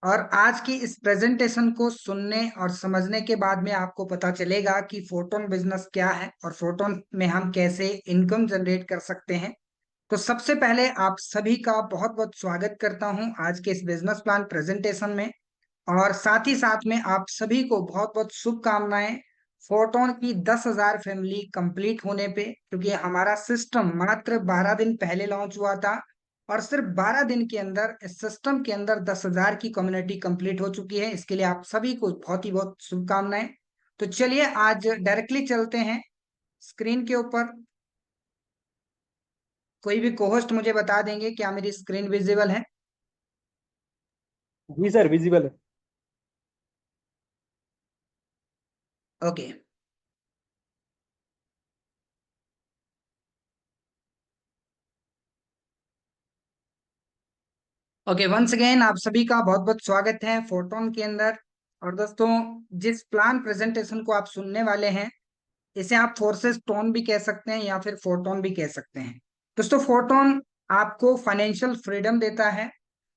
और आज की इस प्रेजेंटेशन को सुनने और समझने के बाद में आपको पता चलेगा कि फोटोन बिजनेस क्या है और फोटोन में हम कैसे इनकम जनरेट कर सकते हैं। तो सबसे पहले आप सभी का बहुत बहुत स्वागत करता हूं आज के इस बिजनेस प्लान प्रेजेंटेशन में। और साथ ही साथ में आप सभी को बहुत बहुत शुभकामनाएं फोटोन की 10,000 फैमिली कंप्लीट होने पे, क्योंकि हमारा सिस्टम मात्र 12 दिन पहले लॉन्च हुआ था और सिर्फ 12 दिन के अंदर इस सिस्टम के अंदर 10,000 की कम्युनिटी कंप्लीट हो चुकी है। इसके लिए आप सभी को बहुत ही बहुत शुभकामनाएं। तो चलिए आज डायरेक्टली चलते हैं स्क्रीन के ऊपर। कोई भी कोहोस्ट मुझे बता देंगे क्या मेरी स्क्रीन विजिबल है? जी सर, विजिबल है। ओके। ओके, वंस अगेन आप सभी का बहुत बहुत स्वागत है फोटोन के अंदर। और दोस्तों, जिस प्लान प्रेजेंटेशन को आप सुनने वाले हैं इसे आप फोर्सेस टोन भी कह सकते हैं या फिर फोटोन भी कह सकते हैं। दोस्तों, फोटोन आपको फाइनेंशियल फ्रीडम देता है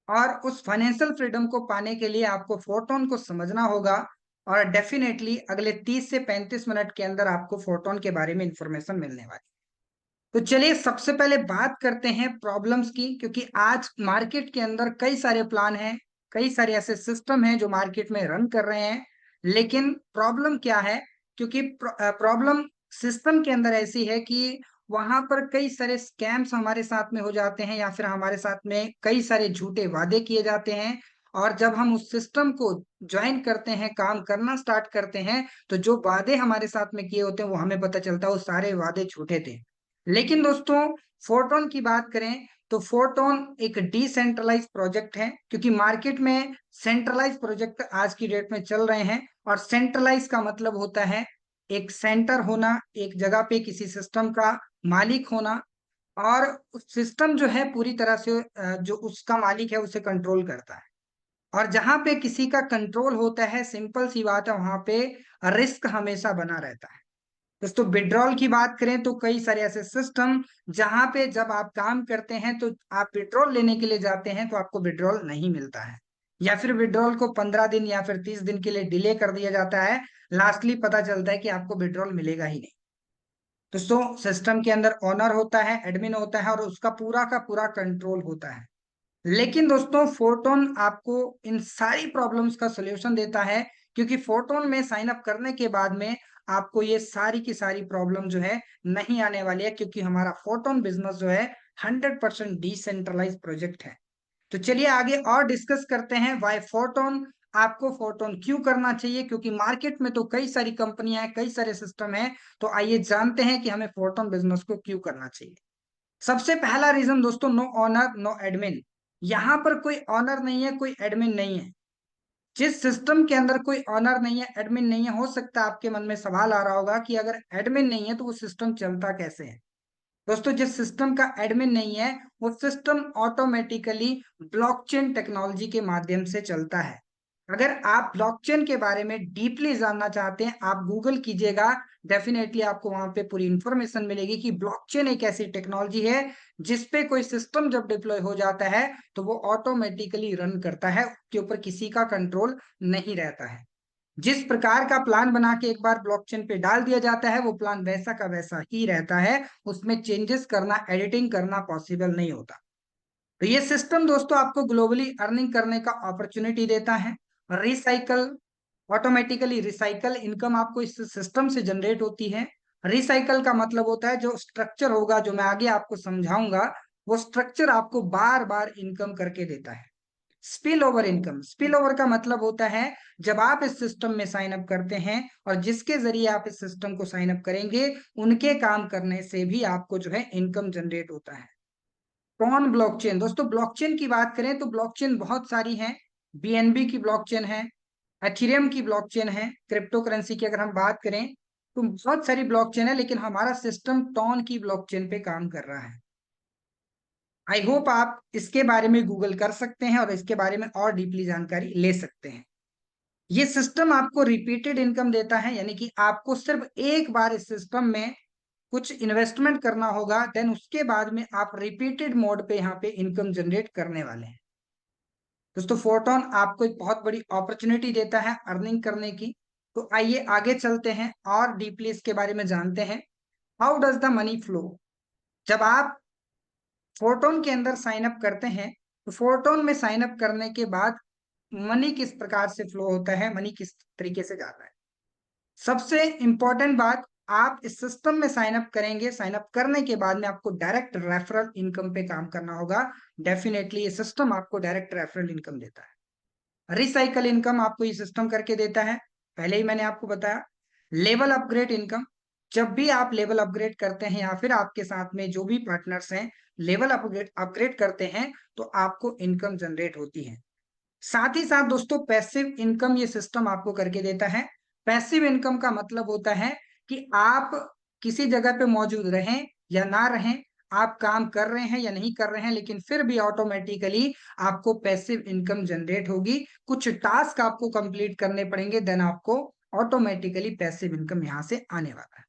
और उस फाइनेंशियल फ्रीडम को पाने के लिए आपको फोटोन को समझना होगा। और डेफिनेटली अगले 30 से 35 मिनट के अंदर आपको फोटोन के बारे में इंफॉर्मेशन मिलने वाली। तो चलिए सबसे पहले बात करते हैं प्रॉब्लम्स की, क्योंकि आज मार्केट के अंदर कई सारे प्लान हैं, कई सारे ऐसे सिस्टम हैं जो मार्केट में रन कर रहे हैं। लेकिन प्रॉब्लम क्या है? क्योंकि प्रॉब्लम सिस्टम के अंदर ऐसी है कि वहां पर कई सारे स्कैम्स हमारे साथ में हो जाते हैं या फिर हमारे साथ में कई सारे झूठे वादे किए जाते हैं। और जब हम उस सिस्टम को ज्वाइन करते हैं, काम करना स्टार्ट करते हैं, तो जो वादे हमारे साथ में किए होते हैं वो हमें पता चलता है वो सारे वादे झूठे थे। लेकिन दोस्तों, फोटोन की बात करें तो फोटोन एक डिसेंट्रलाइज प्रोजेक्ट है, क्योंकि मार्केट में सेंट्रलाइज प्रोजेक्ट आज की डेट में चल रहे हैं। और सेंट्रलाइज का मतलब होता है एक सेंटर होना, एक जगह पे किसी सिस्टम का मालिक होना। और सिस्टम जो है पूरी तरह से जो उसका मालिक है उसे कंट्रोल करता है। और जहां पे किसी का कंट्रोल होता है, सिंपल सी बात है, वहां पे रिस्क हमेशा बना रहता है। दोस्तों, विड्रॉल की बात करें तो कई सारे ऐसे सिस्टम जहां पे जब आप काम करते हैं तो आप विड्रॉल लेने के लिए जाते हैं तो आपको विड्रॉल नहीं मिलता है, या फिर विड्रॉल को 15 दिन या फिर 30 दिन के लिए डिले कर दिया जाता है। लास्टली पता चलता है कि आपको विड्रॉल मिलेगा ही नहीं। दोस्तों, सिस्टम के अंदर ओनर होता है, एडमिन होता है और उसका पूरा का पूरा कंट्रोल होता है। लेकिन दोस्तों, फोटोन आपको इन सारी प्रॉब्लम्स का सॉल्यूशन देता है, क्योंकि फोटोन में साइन अप करने के बाद में आपको ये सारी की सारी प्रॉब्लम जो है नहीं आने वाली है, क्योंकि हमारा फोटोन बिजनेस जो है 100% डिसेंट्रलाइज प्रोजेक्ट है। तो चलिए आगे और डिस्कस करते हैं वाई फोटोन। आपको फोटोन क्यों करना चाहिए? क्योंकि मार्केट में तो कई सारी कंपनियां हैं, कई सारे सिस्टम हैं। तो आइए जानते हैं कि हमें फोटोन बिजनेस को क्यों करना चाहिए। सबसे पहला रीजन दोस्तों, नो ऑनर नो एडमिन। यहां पर कोई ऑनर नहीं है, कोई एडमिन नहीं है। जिस सिस्टम के अंदर कोई ऑनर नहीं है, एडमिन नहीं है, हो सकता है आपके मन में सवाल आ रहा होगा कि अगर एडमिन नहीं है तो वो सिस्टम चलता कैसे है। दोस्तों, जिस सिस्टम का एडमिन नहीं है वो सिस्टम ऑटोमेटिकली ब्लॉकचेन टेक्नोलॉजी के माध्यम से चलता है। अगर आप ब्लॉकचेन के बारे में डीपली जानना चाहते हैं, आप गूगल कीजिएगा, डेफिनेटली आपको वहां पे पूरी इंफॉर्मेशन मिलेगी कि ब्लॉकचेन एक ऐसी टेक्नोलॉजी है जिसपे कोई सिस्टम जब डिप्लॉय हो जाता है तो वो ऑटोमेटिकली रन करता है, उसके ऊपर किसी का कंट्रोल नहीं रहता है। जिस प्रकार का प्लान बना के एक बार ब्लॉकचेन पे डाल दिया जाता है वो प्लान वैसा का वैसा ही रहता है, उसमें चेंजेस करना, एडिटिंग करना पॉसिबल नहीं होता। तो ये सिस्टम दोस्तों आपको ग्लोबली अर्निंग करने का अपॉर्चुनिटी देता है। रिसाइकल, ऑटोमेटिकली रिसाइकल इनकम आपको इस सिस्टम से जनरेट होती है। रिसाइकल का मतलब होता है जो स्ट्रक्चर होगा, जो मैं आगे आपको समझाऊंगा, वो स्ट्रक्चर आपको बार बार इनकम करके देता है। Spill over income, spill over का मतलब होता है जब आप इस सिस्टम में साइन अप करते हैं और जिसके जरिए आप इस सिस्टम को साइन अप करेंगे उनके काम करने से भी आपको जो है इनकम जनरेट होता है। कौन ब्लॉकचेन? दोस्तों, ब्लॉकचेन की बात करें तो ब्लॉकचेन बहुत सारी हैं। बीएनबी की ब्लॉकचेन है, एथेरियम की ब्लॉकचेन है, क्रिप्टो करेंसी की अगर हम बात करें तो बहुत सारी ब्लॉकचेन है, लेकिन हमारा सिस्टम टॉन की ब्लॉकचेन पे काम कर रहा है। आई होप आप इसके बारे में गूगल कर सकते हैं और इसके बारे में और डीपली जानकारी ले सकते हैं। ये सिस्टम आपको रिपीटेड इनकम देता है, यानी कि आपको सिर्फ एक बार इस सिस्टम में कुछ इन्वेस्टमेंट करना होगा, देन उसके बाद में आप रिपीटेड मोड पे यहाँ पे इनकम जनरेट करने वाले हैं। दोस्तों फोरटोन आपको एक बहुत बड़ी अपॉर्चुनिटी देता है अर्निंग करने की। तो आइए आगे चलते हैं और डीपली इसके बारे में जानते हैं। How does the money flow? जब आप फोरटोन के अंदर साइन अप करते हैं तो फोरटोन में साइन अप करने के बाद मनी किस प्रकार से फ्लो होता है, मनी किस तरीके से जाता है। सबसे इंपॉर्टेंट बात, आप इस सिस्टम में साइन अप करेंगे, साइन अप करने के बाद में आपको डायरेक्ट रेफरल इनकम पे काम करना होगा। डेफिनेटली ये सिस्टम आपको डायरेक्ट रेफरल इनकम देता है। रिसाइकल इनकम आपको ये सिस्टम करके देता है, पहले ही मैंने आपको बताया। लेवल अपग्रेड इनकम, जब भी आप लेवल अपग्रेड करते हैं या फिर आपके साथ में जो भी पार्टनर्स हैं लेवल अपग्रेड अपग्रेड करते हैं तो आपको इनकम जनरेट होती है। साथ ही साथ दोस्तों पैसिव इनकम ये सिस्टम आपको करके देता है। पैसिव इनकम का मतलब होता है कि आप किसी जगह पे मौजूद रहें या ना रहें, आप काम कर रहे हैं या नहीं कर रहे हैं, लेकिन फिर भी ऑटोमेटिकली आपको पैसिव इनकम जनरेट होगी। कुछ टास्क आपको कंप्लीट करने पड़ेंगे, देन आपको ऑटोमेटिकली पैसिव इनकम यहां से आने वाला है।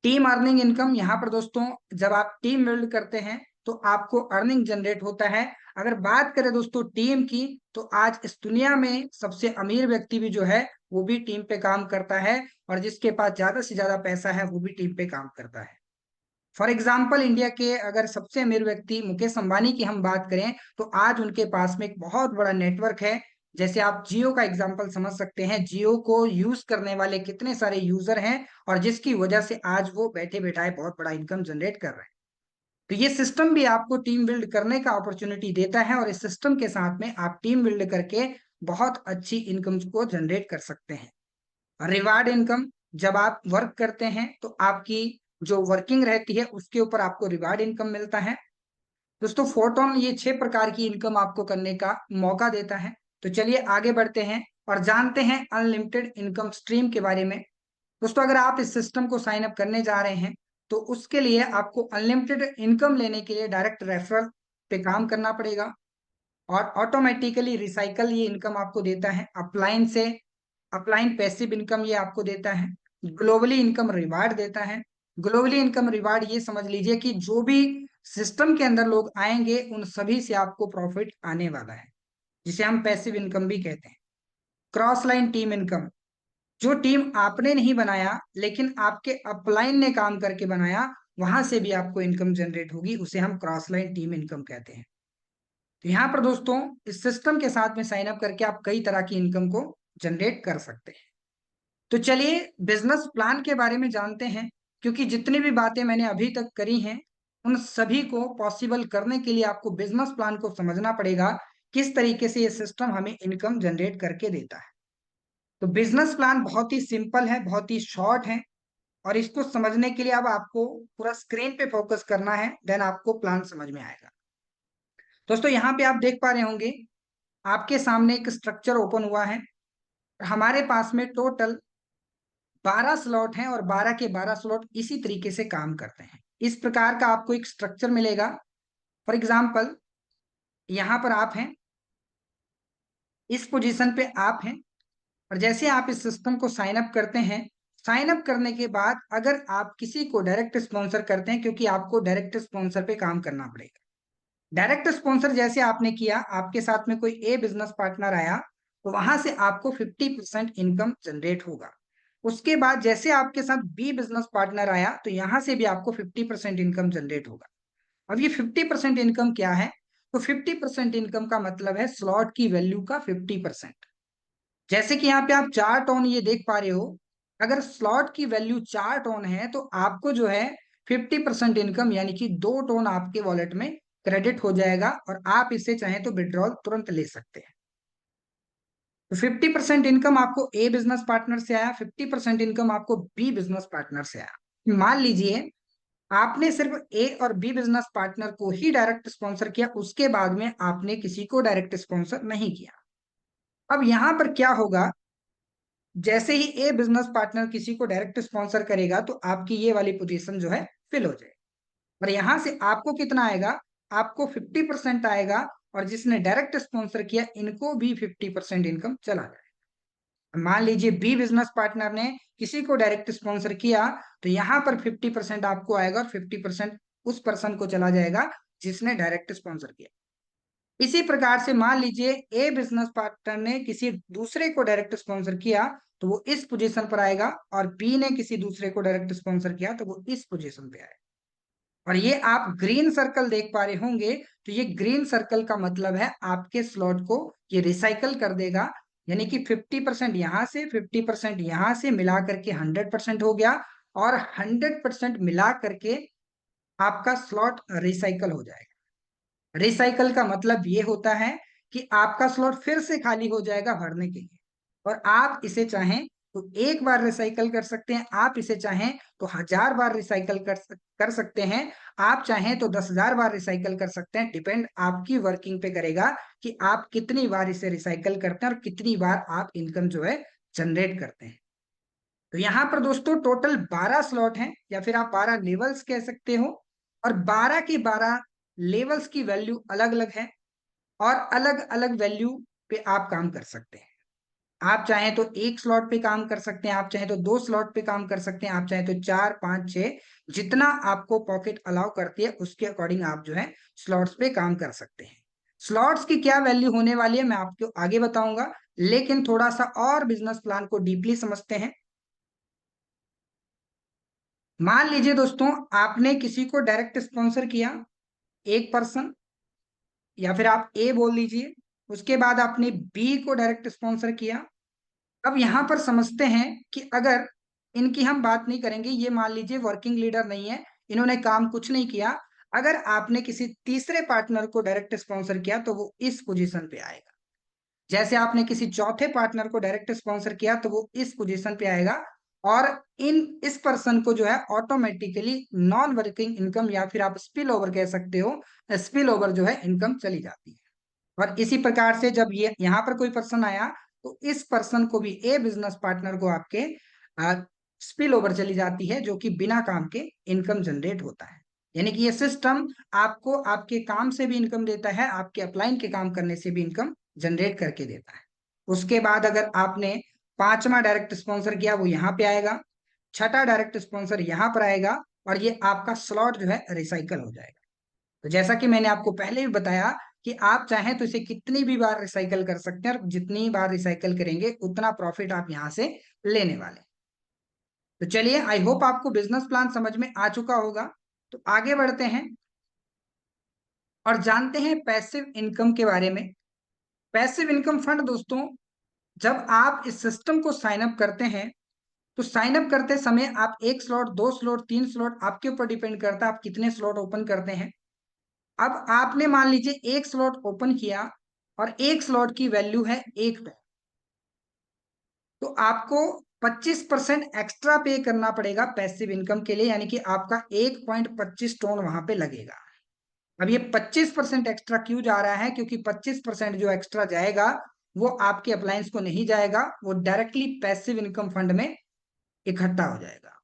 टीम अर्निंग इनकम, यहाँ पर दोस्तों जब आप टीम बिल्ड करते हैं तो आपको अर्निंग जनरेट होता है। अगर बात करें दोस्तों टीम की, तो आज इस दुनिया में सबसे अमीर व्यक्ति भी जो है वो भी टीम पे काम करता है, और जिसके पास ज्यादा से ज्यादा पैसा है वो भी टीम पे काम करता है। फॉर एग्जाम्पल इंडिया के अगर सबसे अमीर व्यक्ति मुकेश अंबानी की हम बात करें तो आज उनके पास में एक बहुत बड़ा नेटवर्क है। जैसे आप जियो का एग्जाम्पल समझ सकते हैं, जियो को यूज करने वाले कितने सारे यूजर हैं, और जिसकी वजह से आज वो बैठे बैठाए बहुत बड़ा इनकम जनरेट कर रहे हैं। तो ये सिस्टम भी आपको टीम बिल्ड करने का अपॉर्चुनिटी देता है, और इस सिस्टम के साथ में आप टीम बिल्ड करके बहुत अच्छी इनकम को जनरेट कर सकते हैं। रिवार्ड इनकम, जब आप वर्क करते हैं तो आपकी जो वर्किंग रहती है उसके ऊपर आपको रिवार्ड इनकम मिलता है। दोस्तों फोरटोन ये 6 प्रकार की इनकम आपको करने का मौका देता है। तो चलिए आगे बढ़ते हैं और जानते हैं अनलिमिटेड इनकम स्ट्रीम के बारे में। दोस्तों अगर आप इस सिस्टम को साइन अप करने जा रहे हैं तो उसके लिए आपको अनलिमिटेड इनकम लेने के लिए डायरेक्ट रेफरल पे काम करना पड़ेगा, और ऑटोमेटिकली रिसाइकल ये इनकम आपको देता है। अपलाइन से अपलाइन पैसिव इनकम ये आपको देता है। ग्लोबली इनकम रिवार्ड देता है। ग्लोबली इनकम रिवार्ड ये समझ लीजिए कि जो भी सिस्टम के अंदर लोग आएंगे उन सभी से आपको प्रॉफिट आने वाला है, जिसे हम पैसिव इनकम भी कहते हैं। क्रॉस लाइन टीम इनकम, जो टीम आपने नहीं बनाया लेकिन आपके अपलाइन ने काम करके बनाया, वहां से भी आपको इनकम जनरेट होगी, उसे हम क्रॉस लाइन टीम इनकम कहते हैं। तो यहाँ पर दोस्तों इस सिस्टम के साथ में साइन अप करके आप कई तरह की इनकम को जनरेट कर सकते हैं। तो चलिए बिजनेस प्लान के बारे में जानते हैं, क्योंकि जितनी भी बातें मैंने अभी तक करी हैं उन सभी को पॉसिबल करने के लिए आपको बिजनेस प्लान को समझना पड़ेगा, किस तरीके से ये सिस्टम हमें इनकम जनरेट करके देता है। तो बिजनेस प्लान बहुत ही सिंपल है, बहुत ही शॉर्ट है, और इसको समझने के लिए अब आपको पूरा स्क्रीन पे फोकस करना है, देन आपको प्लान समझ में आएगा। दोस्तों यहाँ पे आप देख पा रहे होंगे आपके सामने एक स्ट्रक्चर ओपन हुआ है। हमारे पास में टोटल 12 स्लॉट हैं, और 12 के 12 स्लॉट इसी तरीके से काम करते हैं। इस प्रकार का आपको एक स्ट्रक्चर मिलेगा। फॉर एग्जाम्पल यहाँ पर आप हैं, इस पोजीशन पे आप हैं, और जैसे आप इस सिस्टम को साइन अप करते हैं, साइन अप करने के बाद अगर आप किसी को डायरेक्ट स्पॉन्सर करते हैं, क्योंकि आपको डायरेक्ट स्पॉन्सर पे काम करना पड़ेगा। डायरेक्ट स्पॉन्सर जैसे आपने किया, आपके साथ में कोई ए बिजनेस पार्टनर आया तो वहां से आपको 50% इनकम जनरेट होगा। उसके बाद जैसे आपके साथ बी बिजनेस पार्टनर आया तो यहां से भी आपको 50% इनकम जनरेट होगा। अब ये 50% इनकम क्या है? तो 50% इनकम का मतलब है स्लॉट की वैल्यू का 50%। जैसे कि यहाँ पे आप 4 टोन ये देख पा रहे हो, अगर स्लॉट की वैल्यू 4 टोन है तो आपको जो है 50% इनकम यानी कि 2 टोन आपके वॉलेट में क्रेडिट हो जाएगा, और आप इसे चाहें तो विड्रॉल तुरंत ले सकते हैं। तो 50% इनकम आपको ए बिजनेस पार्टनर से आया, 50% इनकम आपको बी बिजनेस पार्टनर से आया। मान लीजिए आपने सिर्फ ए और बी बिजनेस पार्टनर को ही डायरेक्ट स्पॉन्सर किया, उसके बाद में आपने किसी को डायरेक्ट स्पॉन्सर नहीं किया। अब यहां पर क्या होगा, जैसे ही ए बिजनेस पार्टनर किसी को डायरेक्ट स्पॉन्सर करेगा तो आपकी ये वाली पोजीशन जो है फिल हो जाएगी, और यहां से आपको कितना आएगा? आपको 50% आएगा, और जिसने डायरेक्ट स्पॉन्सर किया इनको भी 50% इनकम चला जाएगा। मान लीजिए बी बिजनेस पार्टनर ने किसी को डायरेक्ट स्पॉन्सर किया तो यहाँ पर 50% आपको आएगा, और 50% उस पर्सन को चला जाएगा जिसने डायरेक्ट स्पॉन्सर किया। इसी प्रकार से मान लीजिए ए बिजनेस पार्टनर ने किसी दूसरे को डायरेक्ट स्पॉन्सर किया तो वो इस पोजीशन पर आएगा, और बी ने किसी दूसरे को डायरेक्ट स्पॉन्सर किया तो वो इस पोजीशन पे आएगा। और ये आप ग्रीन सर्कल देख पा रहे होंगे, तो ये ग्रीन सर्कल का मतलब है आपके स्लॉट को ये रिसाइकल कर देगा, यानी कि 50% यहां से 50% यहां से मिला करके 100% हो गया, और 100% मिला करके आपका स्लॉट रिसाइकल हो जाएगा। रिसाइकल का मतलब ये होता है कि आपका स्लॉट फिर से खाली हो जाएगा भरने के लिए, और आप इसे चाहें तो एक बार रिसाइकल कर सकते हैं, आप इसे चाहें तो 1000 बार रिसाइकल कर सकते हैं, आप चाहें तो 10,000 बार रिसाइकल कर सकते हैं। डिपेंड आपकी वर्किंग पे करेगा कि आप कितनी बार इसे रिसाइकल करते हैं और कितनी बार आप इनकम जो है जनरेट करते हैं। तो यहाँ पर दोस्तों टोटल 12 स्लॉट हैं, या फिर आप 12 लेवल्स कह सकते हो, और 12 के 12 लेवल्स की वैल्यू अलग अलग है, और अलग अलग वैल्यू पे आप काम कर सकते हैं। आप चाहें तो एक स्लॉट पे काम कर सकते हैं, आप चाहें तो 2 स्लॉट पे काम कर सकते हैं, आप चाहें तो 4, 5, 6, जितना आपको पॉकेट अलाउ करती है उसके अकॉर्डिंग आप जो है स्लॉट्स पे काम कर सकते हैं। स्लॉट्स की क्या वैल्यू होने वाली है मैं आपको आगे बताऊंगा, लेकिन थोड़ा सा और बिजनेस प्लान को डीपली समझते हैं। मान लीजिए दोस्तों आपने किसी को डायरेक्ट स्पॉन्सर किया, एक पर्सन, या फिर आप ए बोल लीजिए, उसके बाद आपने बी को डायरेक्ट स्पॉन्सर किया। अब यहां पर समझते हैं कि अगर इनकी हम बात नहीं करेंगे, ये मान लीजिए वर्किंग लीडर नहीं है, इन्होंने काम कुछ नहीं किया। अगर आपने किसी तीसरे पार्टनर को डायरेक्ट स्पॉन्सर किया तो वो इस पोजीशन पे आएगा। जैसे आपने किसी चौथे पार्टनर को डायरेक्ट स्पॉन्सर किया तो वो इस पोजीशन पे आएगा, और इस पर्सन को जो है ऑटोमेटिकली नॉन वर्किंग इनकम, या फिर आप स्पिल ओवर कह सकते हो, स्पिल ओवर जो है इनकम चली जाती है। और इसी प्रकार से जब ये यहाँ पर कोई पर्सन आया तो इस पर्सन को भी ए बिजनेस पार्टनर को आपके स्पिल ओवर चली जाती है, जो कि बिना काम के इनकम जनरेट होता है। यानी कि ये सिस्टम आपको आपके काम से भी इनकम देता है, आपके अपलाइन के काम करने से भी इनकम जनरेट करके देता है। उसके बाद अगर आपने पांचवा डायरेक्ट स्पॉन्सर किया वो यहाँ पे आएगा, छठा डायरेक्ट स्पॉन्सर यहाँ पर आएगा, और ये आपका स्लॉट जो है रिसाइकल हो जाएगा। तो जैसा कि मैंने आपको पहले भी बताया कि आप चाहें तो इसे कितनी भी बार रिसाइकल कर सकते हैं, और जितनी बार रिसाइकल करेंगे उतना प्रॉफिट आप यहां से लेने वाले। तो चलिए, आई होप आपको बिजनेस प्लान समझ में आ चुका होगा। तो आगे बढ़ते हैं और जानते हैं पैसिव इनकम के बारे में। पैसिव इनकम फंड दोस्तों, जब आप इस सिस्टम को साइन अप करते हैं तो साइन अप करते समय आप एक स्लॉट, दो स्लॉट, तीन स्लॉट, आपके ऊपर डिपेंड करता है आप कितने स्लॉट ओपन करते हैं। अब आपने मान लीजिए एक स्लॉट ओपन किया और एक स्लॉट की वैल्यू है $1, तो आपको 25% एक्स्ट्रा पे करना पड़ेगा पैसिव इनकम के लिए, यानी कि आपका 1.25 टोन वहां पे लगेगा। अब ये 25% एक्स्ट्रा क्यों जा रहा है? क्योंकि 25% जो एक्स्ट्रा जाएगा वो आपके अप्लायंस को नहीं जाएगा, वो डायरेक्टली पैसिव इनकम फंड में इकट्ठा हो जाएगा।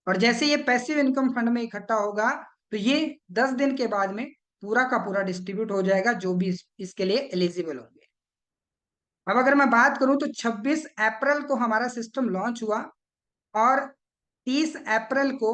और जैसे ये पैसिव इनकम फंड में इकट्ठा होगा तो ये 10 दिन के बाद में पूरा का पूरा डिस्ट्रीब्यूट हो जाएगा, जो भी इसके लिए एलिजिबल होंगे। अब अगर मैं बात करूं तो 26 अप्रैल को हमारा सिस्टम लॉन्च हुआ, और 30 अप्रैल को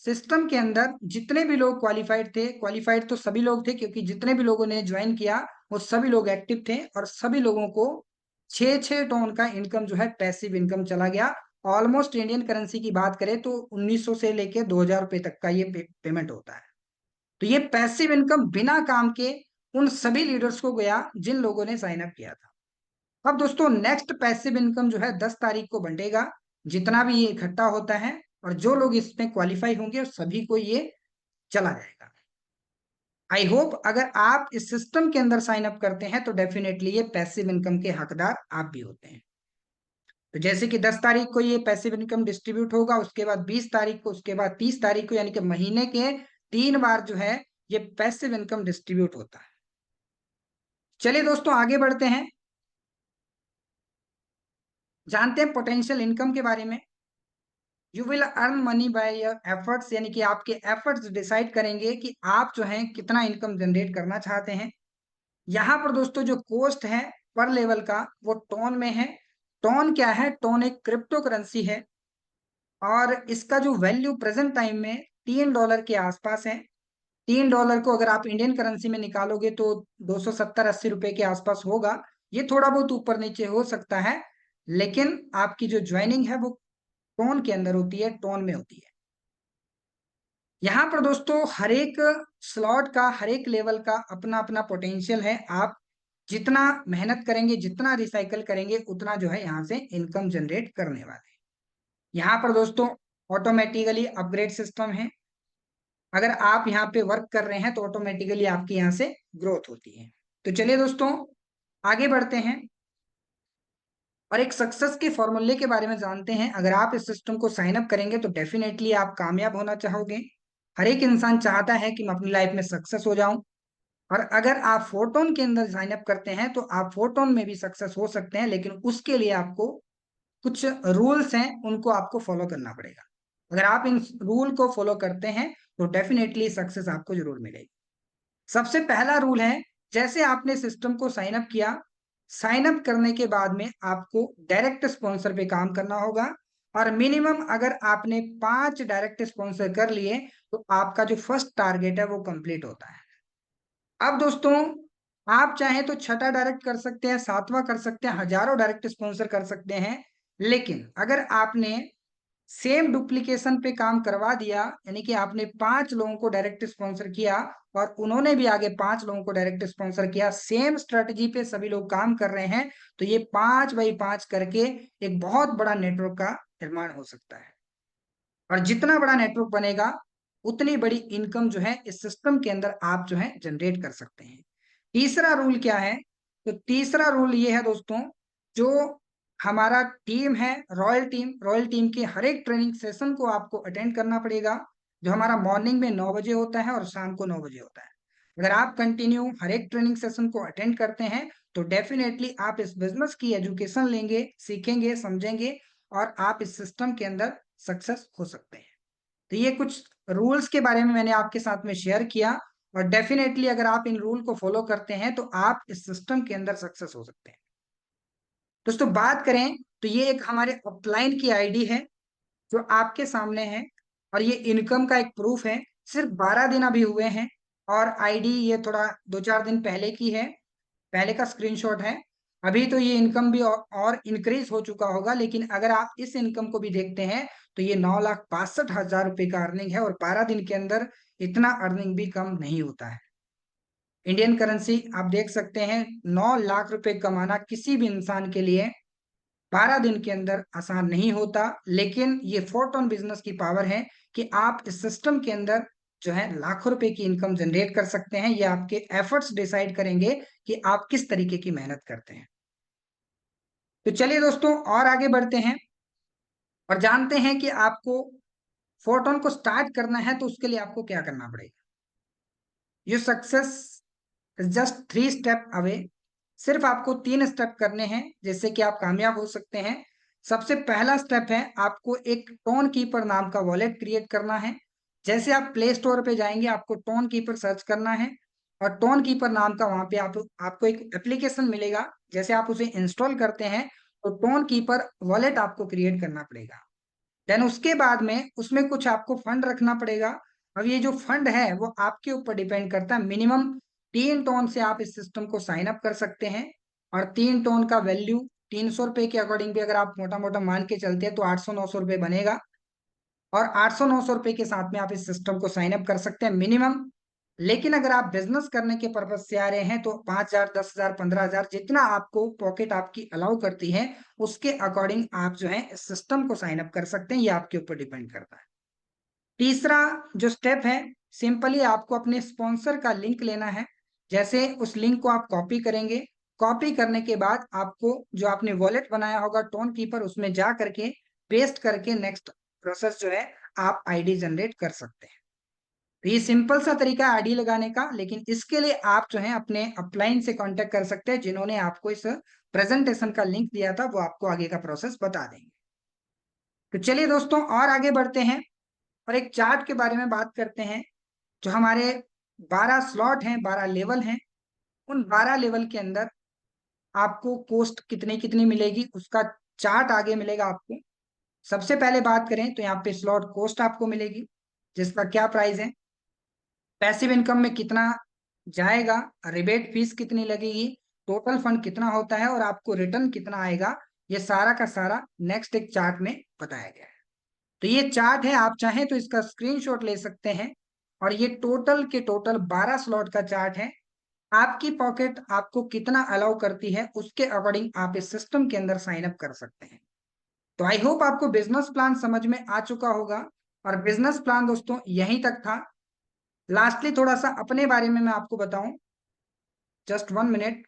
सिस्टम के अंदर जितने भी लोग क्वालिफाइड थे, क्वालिफाइड तो सभी लोग थे क्योंकि जितने भी लोगों ने ज्वाइन किया वो सभी लोग एक्टिव थे, और सभी लोगों को 6-6 टन का इनकम जो है पैसिव इनकम चला गया। ऑलमोस्ट इंडियन करेंसी की बात करें तो 1900 से लेके 2000 रुपए तक का ये पेमेंट होता है। तो ये पैसिव इनकम बिना काम के उन सभी लीडर्स को गया जिन लोगों ने साइन अप किया था। अब दोस्तों नेक्स्ट पैसिव इनकम जो है 10 तारीख को बंटेगा, जितना भी ये इकट्ठा होता है, और जो लोग इसमें क्वालिफाई होंगे सभी को ये चला जाएगा। आई होप अगर आप इस सिस्टम के अंदर साइन अप करते हैं तो डेफिनेटली ये पैसिव इनकम के हकदार आप भी होते हैं। तो जैसे कि 10 तारीख को ये पैसिव इनकम डिस्ट्रीब्यूट होगा, उसके बाद 20 तारीख को, उसके बाद 30 तारीख को, यानी कि महीने के 3 बार जो है ये पैसिव इनकम डिस्ट्रीब्यूट होता है। चलिए दोस्तों आगे बढ़ते हैं, जानते हैं पोटेंशियल इनकम के बारे में। You will earn money by your efforts, यानी कि आपके एफर्ट्स डिसाइड करेंगे कि आप जो है कितना इनकम जनरेट करना चाहते हैं। यहाँ पर दोस्तों जो कॉस्ट है पर लेवल का वो टोन में है। टोन क्या है? टोन एक क्रिप्टो करेंसी है, और इसका जो वैल्यू प्रेजेंट टाइम में $3 के आसपास है। $3 को अगर आप इंडियन करेंसी में निकालोगे तो 270-80 रुपए के आसपास होगा। ये थोड़ा बहुत ऊपर नीचे हो सकता है, लेकिन आपकी जो ज्वाइनिंग है वो टोन के अंदर होती है, टोन में होती है। यहाँ पर दोस्तों हर एक स्लॉट का, हर एक लेवल का अपना अपना पोटेंशियल है। आप जितना मेहनत करेंगे, जितना रिसाइकल करेंगे, उतना जो है यहाँ से इनकम जनरेट करने वाले हैं। यहाँ पर दोस्तों ऑटोमेटिकली अपग्रेड सिस्टम है। अगर आप यहाँ पे वर्क कर रहे हैं तो ऑटोमेटिकली आपकी यहाँ से ग्रोथ होती है। तो चलिए दोस्तों आगे बढ़ते हैं और एक सक्सेस के फॉर्मूले के बारे में जानते हैं। अगर आप इस सिस्टम को साइन अप करेंगे तो डेफिनेटली आप कामयाब होना चाहोगे। हर एक इंसान चाहता है कि मैं अपनी लाइफ में सक्सेस हो जाऊं, और अगर आप फोटोन के अंदर साइन अप करते हैं तो आप फोटोन में भी सक्सेस हो सकते हैं, लेकिन उसके लिए आपको कुछ रूल्स हैं, उनको आपको फॉलो करना पड़ेगा। अगर आप इन रूल को फॉलो करते हैं तो डेफिनेटली सक्सेस आपको जरूर मिलेगी। सबसे पहला रूल है, जैसे आपने सिस्टम को साइन अप किया, साइन अप करने के बाद में आपको डायरेक्ट स्पॉन्सर पे काम करना होगा, और मिनिमम अगर आपने 5 डायरेक्ट स्पॉन्सर कर लिए तो आपका जो फर्स्ट टारगेट है वो कंप्लीट होता है। अब दोस्तों आप चाहें तो छठा डायरेक्ट कर सकते हैं, सातवां कर सकते हैं, हजारों डायरेक्ट स्पॉन्सर कर सकते हैं, लेकिन अगर आपने सेम डुप्लीकेशन पे काम करवा दिया, यानी कि आपने 5 लोगों को डायरेक्ट स्पॉन्सर किया और उन्होंने भी आगे 5 लोगों को डायरेक्ट स्पॉन्सर किया, सेम स्ट्रेटजी पे सभी लोग काम कर रहे हैं, तो ये 5x5 करके एक बहुत बड़ा नेटवर्क का निर्माण हो सकता है। और जितना बड़ा नेटवर्क बनेगा उतनी बड़ी इनकम जो है इस सिस्टम के अंदर आप जो है जनरेट कर सकते हैं। तीसरा रूल क्या है? तो तीसरा रूल ये है दोस्तों, जो हमारा टीम है, रॉयल टीम के हर एक ट्रेनिंग सेशन को आपको अटेंड करना पड़ेगा, जो हमारा मॉर्निंग में 9 बजे होता है और शाम को 9 बजे होता है। अगर आप कंटिन्यू हर एक ट्रेनिंग सेशन को अटेंड करते हैं तो डेफिनेटली आप इस बिजनेस की एजुकेशन लेंगे, सीखेंगे, समझेंगे, और आप इस सिस्टम के अंदर सक्सेस हो सकते हैं। तो ये कुछ रूल्स के बारे में मैंने आपके साथ में शेयर किया, और डेफिनेटली अगर आप इन रूल को फॉलो करते हैं तो आप इस सिस्टम के अंदर सक्सेस हो सकते हैं। दोस्तों बात करें तो ये एक हमारे अपलाइन की आईडी है जो आपके सामने है, और ये इनकम का एक प्रूफ है। सिर्फ 12 दिन अभी हुए हैं, और आईडी ये थोड़ा 2-4 दिन पहले की है, पहले का स्क्रीनशॉट है। अभी तो ये इनकम भी और इंक्रीज हो चुका होगा, लेकिन अगर आप इस इनकम को भी देखते हैं तो ये 9,62,000 रुपए का अर्निंग है, और 12 दिन के अंदर इतना अर्निंग भी कम नहीं होता है। इंडियन करेंसी आप देख सकते हैं, 9 लाख रुपए कमाना किसी भी इंसान के लिए 12 दिन के अंदर आसान नहीं होता, लेकिन ये फोर्ट ऑन बिजनेस की पावर है कि आप इस सिस्टम के अंदर जो है लाखों रुपए की इनकम जनरेट कर सकते हैं। ये आपके एफर्ट्स डिसाइड करेंगे कि आप किस तरीके की मेहनत करते हैं। तो चलिए दोस्तों और आगे बढ़ते हैं और जानते हैं कि आपको फोर्टोन को स्टार्ट करना है तो उसके लिए आपको क्या करना पड़ेगा। ये सक्सेस जस्ट 3 स्टेप अवे। सिर्फ आपको 3 स्टेप करने हैं जिससे कि आप कामयाब हो सकते हैं। सबसे पहला स्टेप है, आपको एक टोन कीपर नाम का वॉलेट क्रिएट करना है। जैसे आप प्ले स्टोर पे जाएंगे, आपको टोन कीपर सर्च करना है, और टोन कीपर नाम का वहां पे आपको एक एप्लीकेशन मिलेगा। जैसे आप उसे इंस्टॉल करते हैं तो टोन कीपर वॉलेट आपको क्रिएट करना पड़ेगा। देन उसके बाद में उसमें कुछ आपको फंड रखना पड़ेगा। अब ये जो फंड है वो आपके ऊपर डिपेंड करता है। मिनिमम 3 टोन से आप इस सिस्टम को साइन अप कर सकते हैं, और 3 टोन का वैल्यू 300 रुपए के अकॉर्डिंग भी अगर आप मोटा मोटा मान के चलते हैं तो 800-900 रुपए बनेगा, और 800-900 रुपए के साथ में आप इस सिस्टम को साइन अप कर सकते हैं मिनिमम। लेकिन अगर आप बिजनेस करने के पर्पज से आ रहे हैं तो 5,000, 10,000, 15,000 जितना आपको पॉकेट आपकी अलाउ करती है उसके अकॉर्डिंग आप जो है इस सिस्टम को साइन अप कर सकते हैं। ये आपके ऊपर डिपेंड करता है। तीसरा जो स्टेप है, सिंपली आपको अपने स्पॉन्सर का लिंक लेना है। जैसे उस लिंक को आप कॉपी करेंगे, कॉपी करने के बाद आपको जो आपने वॉलेट बनाया होगा टोन कीपर, उसमें जा करके पेस्ट करके नेक्स्ट प्रोसेस जो है आप आईडी जनरेट कर सकते हैं। तो ये सिंपल सा तरीका है आईडी लगाने का, लेकिन इसके लिए आप जो है अपने अपलाइन से कांटेक्ट कर सकते हैं, जिन्होंने आपको इस प्रेजेंटेशन का लिंक दिया था, वो आपको आगे का प्रोसेस बता देंगे। तो चलिए दोस्तों और आगे बढ़ते हैं और एक चार्ट के बारे में बात करते हैं। जो हमारे 12 स्लॉट हैं, 12 लेवल हैं, उन 12 लेवल के अंदर आपको कॉस्ट कितनी कितनी मिलेगी उसका चार्ट आगे मिलेगा आपको। सबसे पहले बात करें तो यहाँ पे स्लॉट कॉस्ट आपको मिलेगी, जिसका क्या प्राइस है। पैसिव इनकम में कितना जाएगा, रिबेट फीस कितनी लगेगी, टोटल फंड कितना होता है और आपको रिटर्न कितना आएगा, ये सारा का सारा नेक्स्ट एक चार्ट में बताया गया है। तो ये चार्ट है, आप चाहें तो इसका स्क्रीनशॉट ले सकते हैं। और ये टोटल के टोटल 12 स्लॉट का चार्ट है। आपकी पॉकेट आपको कितना अलाउ करती है उसके अकॉर्डिंग आप इस सिस्टम के अंदर साइन अप कर सकते हैं। तो आई होप आपको बिजनेस प्लान समझ में आ चुका होगा। और बिजनेस प्लान दोस्तों यहीं तक था। लास्टली थोड़ा सा अपने बारे में मैं आपको बताऊं, जस्ट 1 मिनट।